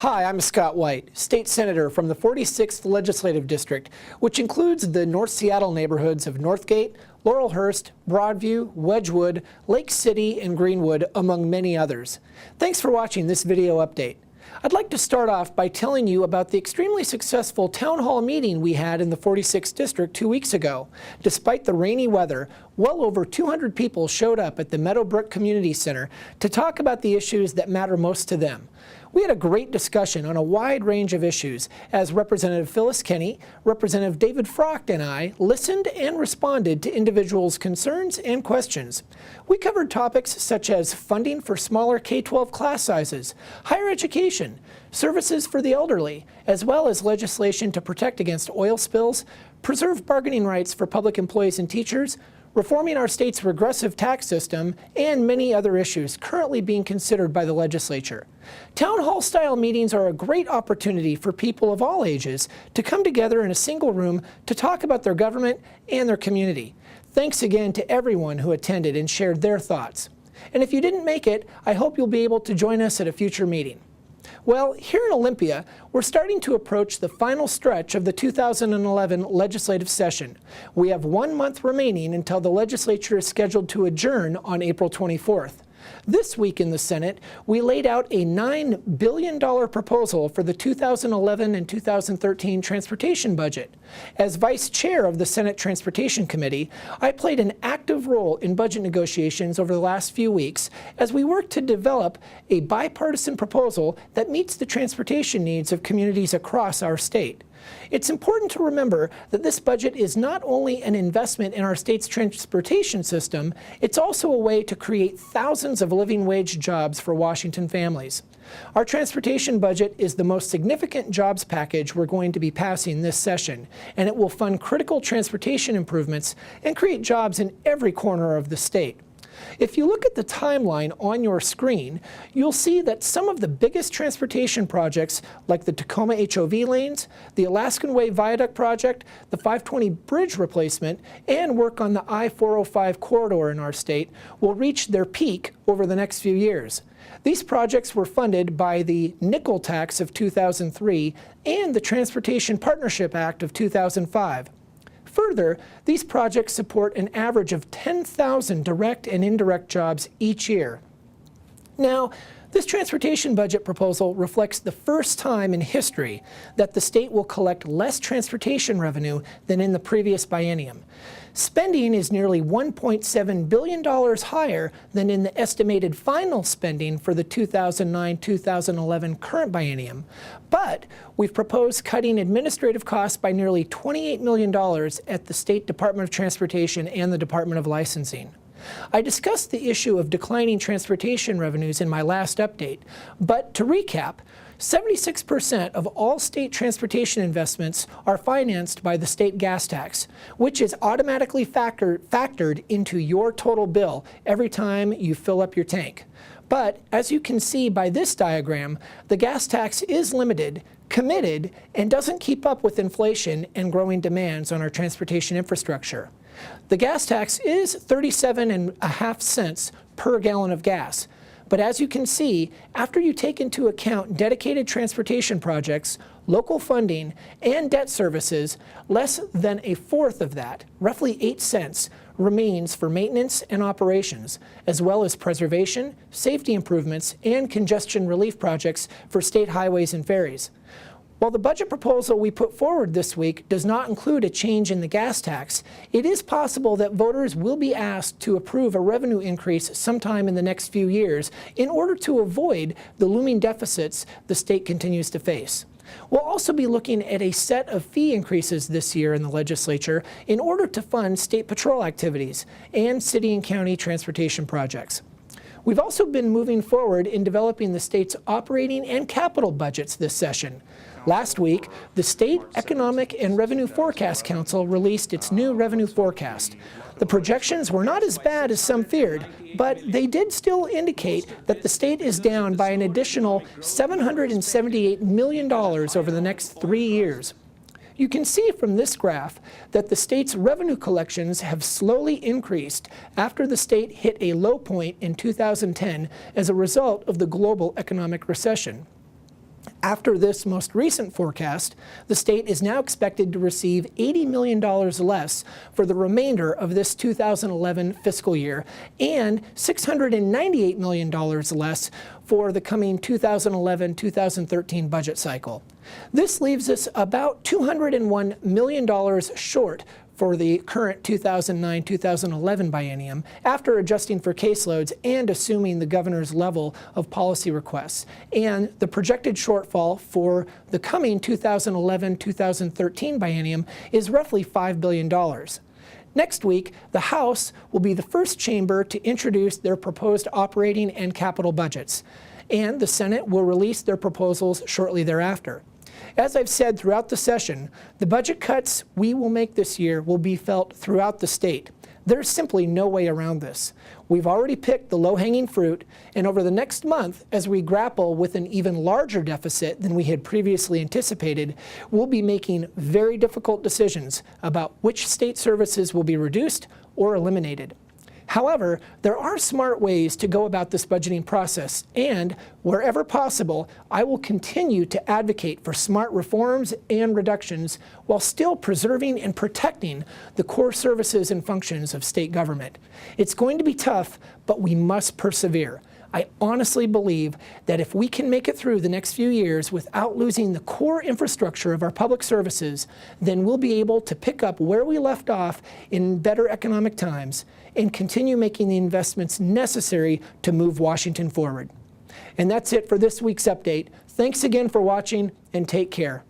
Hi, I'm Scott White, State Senator from the 46th Legislative District, which includes the North Seattle neighborhoods of Northgate, Laurelhurst, Broadview, Wedgwood, Lake City, and Greenwood, among many others. Thanks for watching this video update. I'd like to start off by telling you about the extremely successful town hall meeting we had in the 46th District 2 weeks ago. Despite the rainy weather, well over 200 people showed up at the Meadowbrook Community Center to talk about the issues that matter most to them. We had a great discussion on a wide range of issues as Representative Phyllis Kenny, Representative David Frocht, and I listened and responded to individuals' concerns and questions. We covered topics such as funding for smaller K-12 class sizes, higher education, services for the elderly, as well as legislation to protect against oil spills, preserve bargaining rights for public employees and teachers, reforming our state's regressive tax system, and many other issues currently being considered by the legislature. Town hall-style meetings are a great opportunity for people of all ages to come together in a single room to talk about their government and their community. Thanks again to everyone who attended and shared their thoughts. And if you didn't make it, I hope you'll be able to join us at a future meeting. Well, here in Olympia, we're starting to approach the final stretch of the 2011 legislative session. We have 1 month remaining until the legislature is scheduled to adjourn on April 24th. This week in the Senate, we laid out a $9 billion proposal for the 2011 and 2013 transportation budget. As Vice Chair of the Senate Transportation Committee, I played an active role in budget negotiations over the last few weeks as we worked to develop a bipartisan proposal that meets the transportation needs of communities across our state. It's important to remember that this budget is not only an investment in our state's transportation system, it's also a way to create thousands of living wage jobs for Washington families. Our transportation budget is the most significant jobs package we're going to be passing this session, and it will fund critical transportation improvements and create jobs in every corner of the state. If you look at the timeline on your screen, you'll see that some of the biggest transportation projects, like the Tacoma HOV lanes, the Alaskan Way Viaduct project, the 520 bridge replacement, and work on the I-405 corridor in our state, will reach their peak over the next few years. These projects were funded by the Nickel Tax of 2003 and the Transportation Partnership Act of 2005. Further, these projects support an average of 10,000 direct and indirect jobs each year. Now, this transportation budget proposal reflects the first time in history that the state will collect less transportation revenue than in the previous biennium. Spending is nearly $1.7 billion higher than in the estimated final spending for the 2009-2011 current biennium, but we've proposed cutting administrative costs by nearly $28 million at the State Department of Transportation and the Department of Licensing. I discussed the issue of declining transportation revenues in my last update, but to recap, 76% of all state transportation investments are financed by the state gas tax, which is automatically factored into your total bill every time you fill up your tank. But as you can see by this diagram, the gas tax is limited, committed, and doesn't keep up with inflation and growing demands on our transportation infrastructure. The gas tax is 37.5 cents per gallon of gas. But as you can see, after you take into account dedicated transportation projects, local funding, and debt services, less than a fourth of that, roughly 8 cents, remains for maintenance and operations, as well as preservation, safety improvements, and congestion relief projects for state highways and ferries. While the budget proposal we put forward this week does not include a change in the gas tax, it is possible that voters will be asked to approve a revenue increase sometime in the next few years in order to avoid the looming deficits the state continues to face. We'll also be looking at a set of fee increases this year in the legislature in order to fund state patrol activities and city and county transportation projects. We've also been moving forward in developing the state's operating and capital budgets this session. Last week, the State Economic and Revenue Forecast Council released its new revenue forecast. The projections were not as bad as some feared, but they did still indicate that the state is down by an additional $778 million over the next 3 years. You can see from this graph that the state's revenue collections have slowly increased after the state hit a low point in 2010 as a result of the global economic recession. After this most recent forecast, the state is now expected to receive $80 million less for the remainder of this 2011 fiscal year and $698 million less for the coming 2011-2013 budget cycle. This leaves us about $201 million short for the current 2009-2011 biennium after adjusting for caseloads and assuming the governor's level of policy requests. And the projected shortfall for the coming 2011-2013 biennium is roughly $5 billion. Next week, the House will be the first chamber to introduce their proposed operating and capital budgets, and the Senate will release their proposals shortly thereafter. As I've said throughout the session, the budget cuts we will make this year will be felt throughout the state. There's simply no way around this. We've already picked the low-hanging fruit, and over the next month, as we grapple with an even larger deficit than we had previously anticipated, we'll be making very difficult decisions about which state services will be reduced or eliminated. However, there are smart ways to go about this budgeting process, and wherever possible, I will continue to advocate for smart reforms and reductions while still preserving and protecting the core services and functions of state government. It's going to be tough, but we must persevere. I honestly believe that if we can make it through the next few years without losing the core infrastructure of our public services, then we'll be able to pick up where we left off in better economic times and continue making the investments necessary to move Washington forward. And that's it for this week's update. Thanks again for watching, and take care.